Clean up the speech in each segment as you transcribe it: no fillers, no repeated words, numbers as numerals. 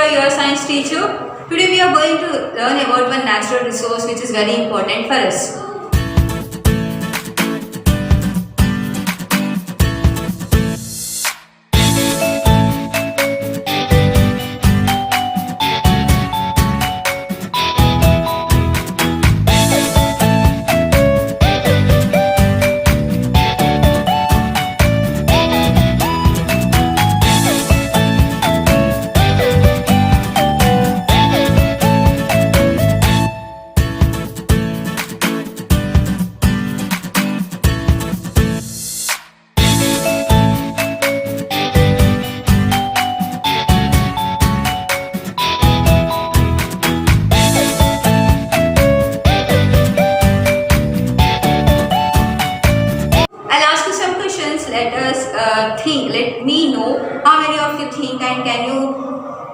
here, your science teacher. Today we are going to learn about one natural resource which is very important for us. Let us think. Let me know how many of you think and can you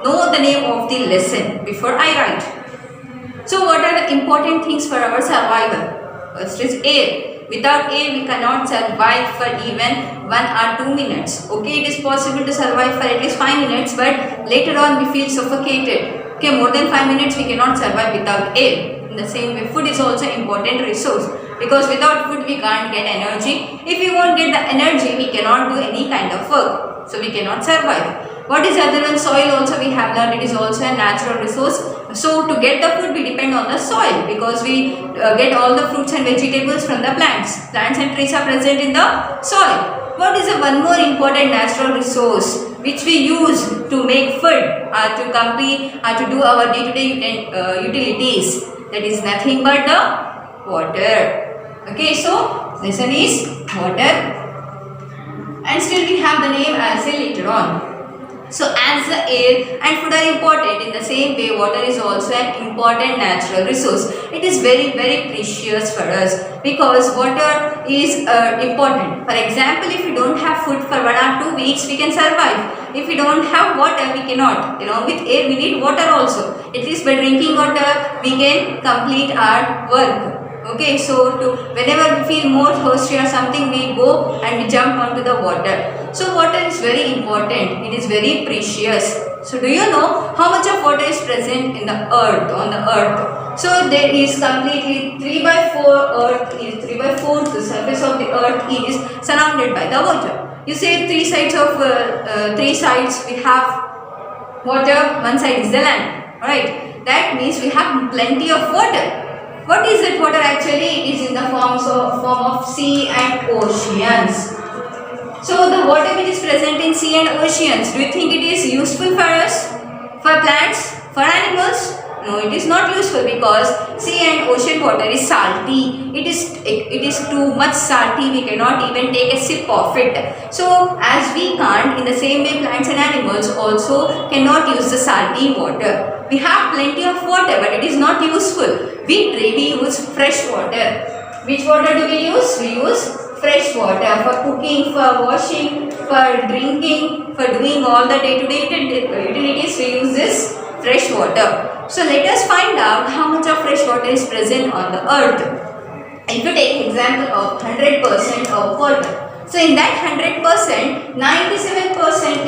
know the name of the lesson before I write. So what are the important things for our survival? First is air. Without air we cannot survive for even 1 or 2 minutes. Okay, it is possible to survive for at least 5 minutes, but later on we feel suffocated. Okay, more than 5 minutes we cannot survive without air. In the same way, food is also an important resource, because without food we can't get energy. If we won't get the energy, we cannot do any kind of work, so we cannot survive. What is other than soil? Also we have learned it is also a natural resource. So to get the food we depend on the soil, because we get all the fruits and vegetables from the plants. Plants and trees are present in the soil. What is the one more important natural resource which we use to make food or to complete or to do our day-to-day utilities? That is nothing but the water. Okay, so lesson is water, and still we have the name I'll say later on. So as the air and food are important, in the same way water is also an important natural resource. It is very precious for us, because water is important. For example, if we don't have food for 1 or 2 weeks, we can survive. If we don't have water, we cannot. Along with air, we need water also. At least by drinking water, we can complete our work. Okay, so whenever we feel more thirsty or something, we go and we jump onto the water. So water is very important. It is very precious. So do you know how much of water is present in the earth, on the earth? So there is completely 3/4 earth is 3/4 the surface of the earth is surrounded by the water. You say three sides we have water, one side is the land. Alright, that means we have plenty of water. What is that water actually? It is in the form of sea and oceans. So the water which is present in sea and oceans, do you think it is useful for us? For plants? For animals? No, it is not useful, because sea and ocean water is salty. It is too much salty. We cannot even take a sip of it. So as we can't, in the same way plants and animals also cannot use the salty water. We have plenty of water, but it is not useful. We use fresh water. Which water do we use? We use fresh water for cooking, for washing, for drinking, for doing all the day-to-day utilities. We use this fresh water. So let us find out how much of fresh water is present on the earth. If you take example of 100% of water, so in that 100%, 97%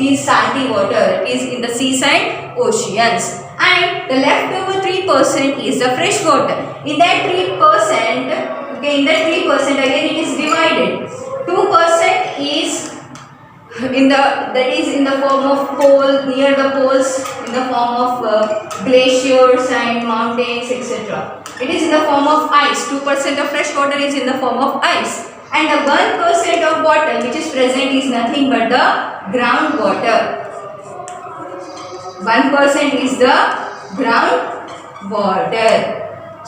is salty water, it is in the seaside oceans, and the leftover 3% is the fresh water. In that 3%, okay, in that 3% again it is divided. 2% is in the form of pole, near the poles, in the form of glaciers and mountains, etc. It is in the form of ice. 2% of fresh water is in the form of ice, and the 1% of water which is present is nothing but the groundwater. 1% is the groundwater.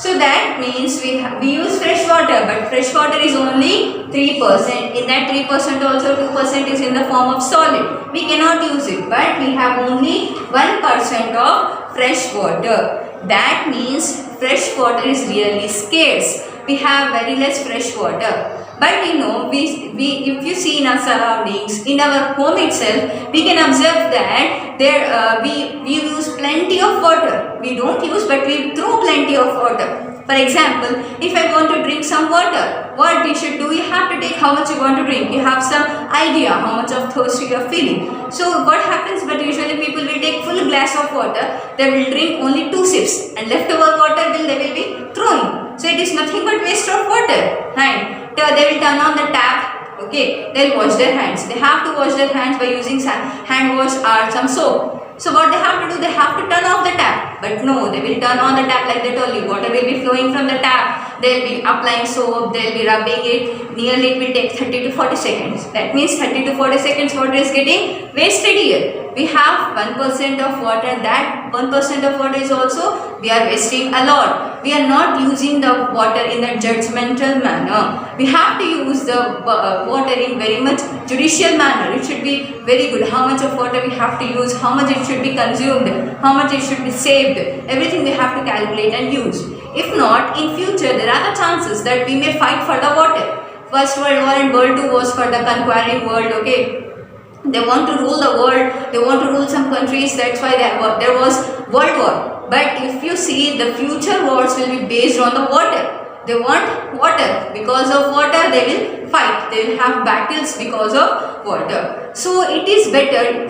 So that means we use fresh water, but fresh water is only 3%. In that 3% also 2% is in the form of solid. We cannot use it, but we have only 1% of fresh water. That means fresh water is really scarce. We have very less fresh water. But you know, if you see in our surroundings, in our home itself, we can observe that we use plenty of water. We don't use, but we throw plenty of water. For example, if I want to drink some water, what we should do? You have to take how much you want to drink. You have some idea how much of thirst you are feeling. So what happens? But usually people will take full glass of water, they will drink only 2 sips, and leftover water they will be throwing. So it is nothing but waste of water. And they will turn on the tap. Okay, they will wash their hands. They have to wash their hands by using hand wash or some soap. So what they have to do, they have to turn off the tap. But no, they will turn on the tap like they told you. Water will be flowing from the tap. They will be applying soap, they will be rubbing it. Nearly it will take 30 to 40 seconds. That means 30 to 40 seconds water is getting wasted here. We have 1% of water. That 1% of water is also, we are wasting a lot. We are not using the water in a judgmental manner. We have to use the water in very much judicial manner. It should be very good. How much of water we have to use, how much it should be consumed, how much it should be saved. Everything we have to calculate and use. If not, in future there are the chances that we may fight for the water. First World War and World II was for the conquering world. Okay. They want to rule the world, they want to rule some countries, that's why there was World War. But if you see, the future wars will be based on the water. They want water. Because of water they will fight. They will have battles because of water. So it is better,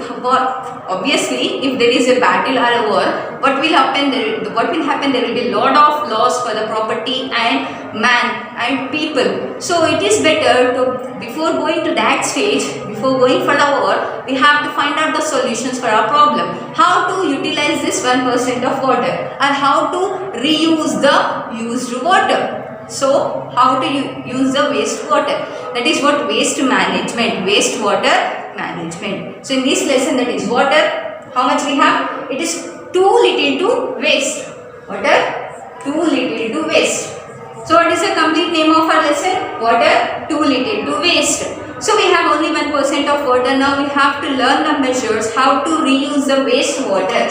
obviously if there is a battle or a war, what will happen? There will be a lot of loss for the property and man and people. So it is better to, before going to that stage, before going for the war, we have to find out the solutions for our problem. How to utilize this 1% of water, or how to reuse the used water. So how to use the wastewater. That is what waste management, wastewater management. So in this lesson, that is water, how much we have? It is too little to waste. Water, too little to waste. So what is the complete name of our lesson? Water, too little to waste. So we have only 1% of water. Now we have to learn the measures how to reuse the wastewater.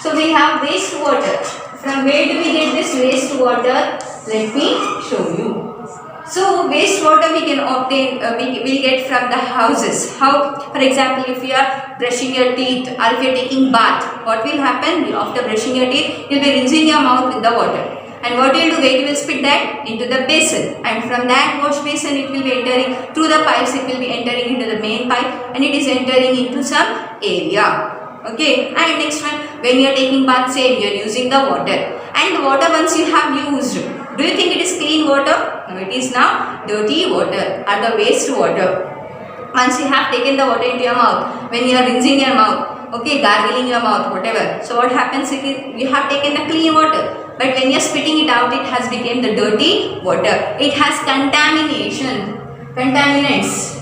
So we have wastewater. From where do we get this wastewater? Let me show you. So wastewater we can obtain, we get from the houses. How? For example, if you are brushing your teeth or if you are taking bath, what will happen? After brushing your teeth, you will be rinsing your mouth with the water. And what you will do? You will spit that into the basin, and from that wash basin it will be entering through the pipes. It will be entering into the main pipe, and it is entering into some area. Okay. And next one, when you are taking bath, same, you are using the water. And the water once you have used, do you think it is clean water? No, it is now dirty water or the waste water. Once you have taken the water into your mouth, when you are rinsing your mouth, okay, gargling your mouth, whatever. So what happens is you have taken the clean water. But when you are spitting it out, it has become the dirty water. It has contamination, contaminants.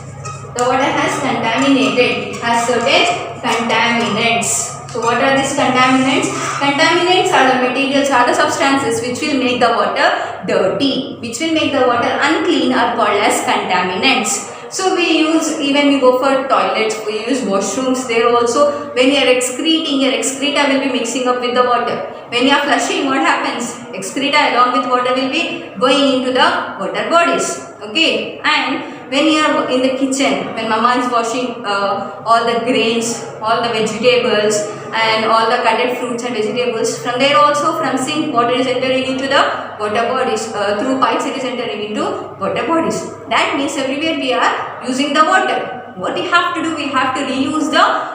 The water has contaminated, it has certain contaminants. So what are these contaminants? Contaminants are the materials, are the substances which will make the water dirty, which will make the water unclean, are called as contaminants. So we use, even we go for toilets, we use washrooms there also. When you are excreting, your excreta will be mixing up with the water. When you are flushing, what happens? Excreta along with water will be going into the water bodies. Okay. And when you are in the kitchen, when mama is washing all the grains, all the vegetables and all the cutted fruits and vegetables, from there also, from sink, water is entering into the water bodies. Through pipes it is entering into water bodies. That means everywhere we are using the water. What we have to do? We have to reuse the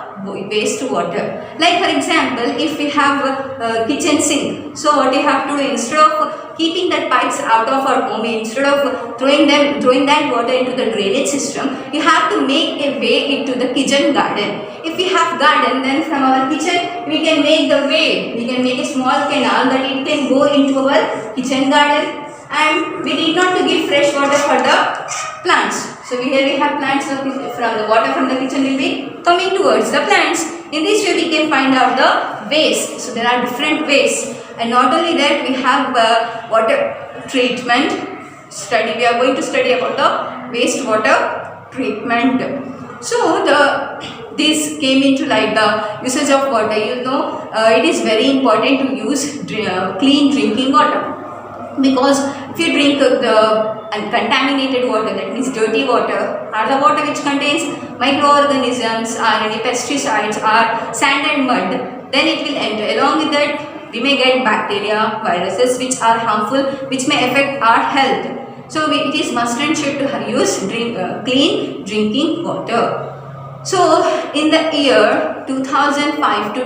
waste water. Like for example, if we have a kitchen sink, so what you have to do, instead of keeping that pipes out of our home, instead of throwing that water into the drainage system, you have to make a way into the kitchen garden. If we have garden, then from our kitchen we can make the way, we can make a small canal that it can go into our kitchen garden, and we need not to give fresh water for the plants. So here we have plants, from the water from the kitchen will be coming towards the plants. In this way we can find out the waste. So there are different ways, and not only that, we have water treatment study. We are going to study about the wastewater treatment. So this came into like the usage of water. You know, it is very important to use clean drinking water. Because if you drink the contaminated water, that means dirty water, or the water which contains microorganisms or any pesticides or sand and mud, then it will enter. Along with that, we may get bacteria, viruses which are harmful, which may affect our health. So it is must and should to use clean drinking water. So in the year 2005 to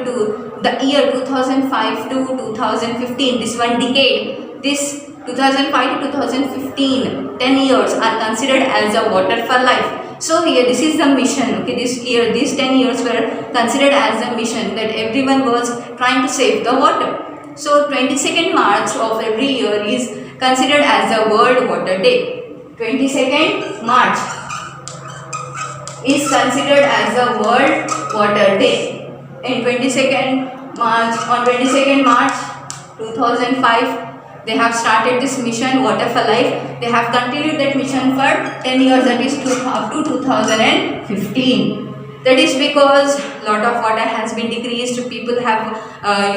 the year 2005 to 2015, this one decade, this 2005 to 2015, 10 years are considered as a water for life. So here this is the mission. Okay, this year, these 10 years were considered as a mission that everyone was trying to save the water. So 22nd March of every year is considered as a World Water Day. 22nd March is considered as a World Water Day. In 22nd March, on 22nd March 2005, they have started this mission Water for Life. They have continued that mission for 10 years, that is up to 2015. That is because lot of water has been decreased. People have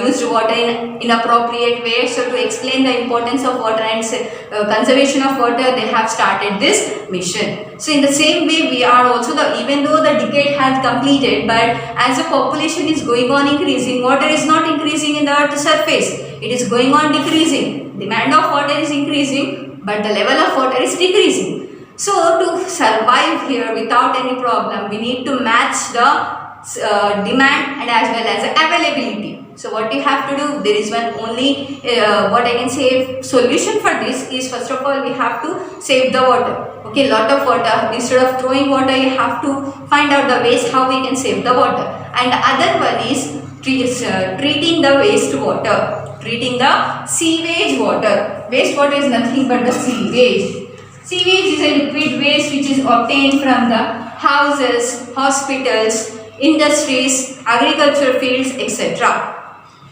used water in inappropriate way. So to explain the importance of water and conservation of water, they have started this mission. So in the same way, we are also even though the decade has completed, but as the population is going on increasing, water is not increasing in the earth's surface. It is going on decreasing. Demand of water is increasing, but the level of water is decreasing. So to survive here without any problem, we need to match the demand and as well as the availability. So what you have to do, there is one only what I can say solution for this is, first of all, we have to save the water. Okay, lot of water. Instead of throwing water, you have to find out the ways how we can save the water. And the other one is treating the wastewater, treating the sewage water. Wastewater is nothing but the sewage. Sewage is a liquid waste which is obtained from the houses, hospitals, industries, agriculture fields, etc.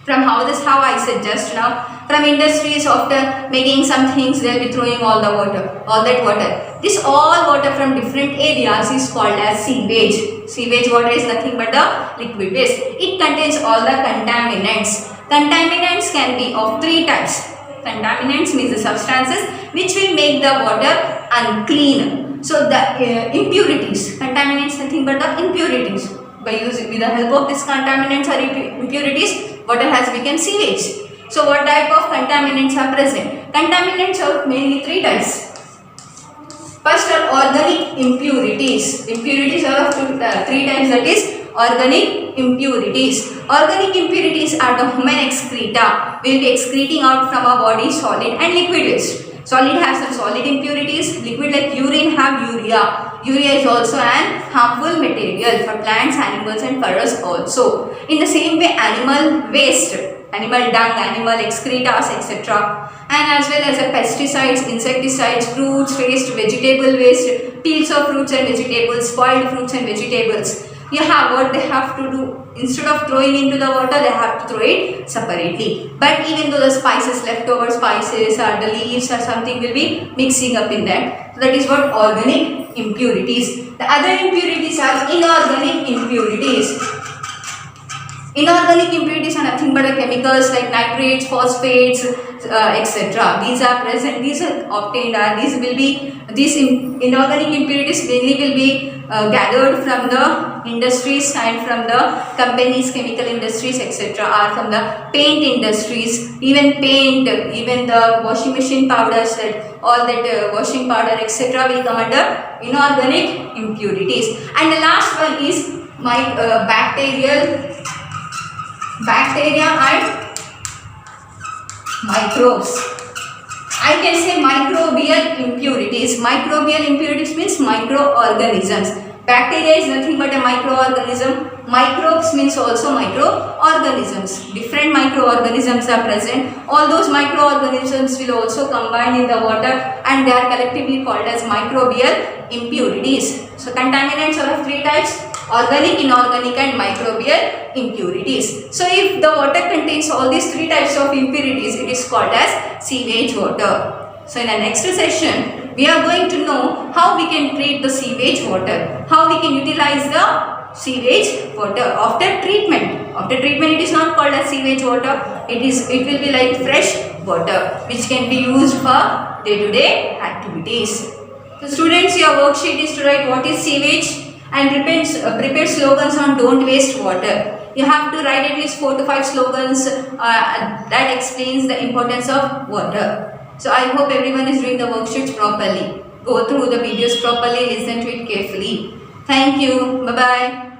From houses, how I said just now, from industries, after making some things, they will be throwing all the water, all that water. This all water from different areas is called as sewage. Sewage water is nothing but the liquid waste. It contains all the contaminants. Contaminants can be of three types. Contaminants means the substances which will make the water unclean. So the impurities, contaminants nothing but the impurities. By using with the help of these contaminants or impurities, water has become sewage. So what type of contaminants are present? Contaminants are mainly three types. First are organic impurities. Impurities are of three types, that is organic impurities. Organic impurities are the human excreta. We will be excreting out from our body solid and liquid waste. Solid has some solid impurities. Liquid like urine have urea. Urea is also an harmful material for plants, animals and for us also. In the same way, animal waste, animal dung, animal excretas, etc. And as well as pesticides, insecticides, fruits waste, vegetable waste, peels of fruits and vegetables, spoiled fruits and vegetables. What they have to do, instead of throwing into the water, they have to throw it separately. But even though the spices, leftover spices or the leaves or something will be mixing up in that. So that is what organic impurities. The other impurities are inorganic impurities. Inorganic impurities are nothing but the chemicals like nitrates, phosphates, etc. These are present, these are obtained, these inorganic impurities mainly will be gathered from the industries and from the companies, chemical industries, etc. or from the paint industries, even paint, even the washing machine powders, all that washing powder, etc. will come under inorganic impurities. And the last one is bacteria and microbes. I can say microbial impurities. Microbial impurities means microorganisms. Bacteria is nothing but a microorganism. Microbes means also microorganisms. Different microorganisms are present. All those microorganisms will also combine in the water and they are collectively called as microbial impurities. So contaminants are of three types: organic, inorganic and microbial impurities. So if the water contains all these three types of impurities, it is called as sewage water. So in the next session, we are going to know how we can treat the sewage water, how we can utilize the sewage water after treatment. After treatment, it is not called as sewage water. It will be like fresh water which can be used for day-to-day activities. So students, your worksheet is to write what is sewage and prepare slogans on don't waste water. You have to write at least 4 to 5 slogans that explains the importance of water. So I hope everyone is doing the worksheets properly. Go through the videos properly, listen to it carefully. Thank you. Bye-bye.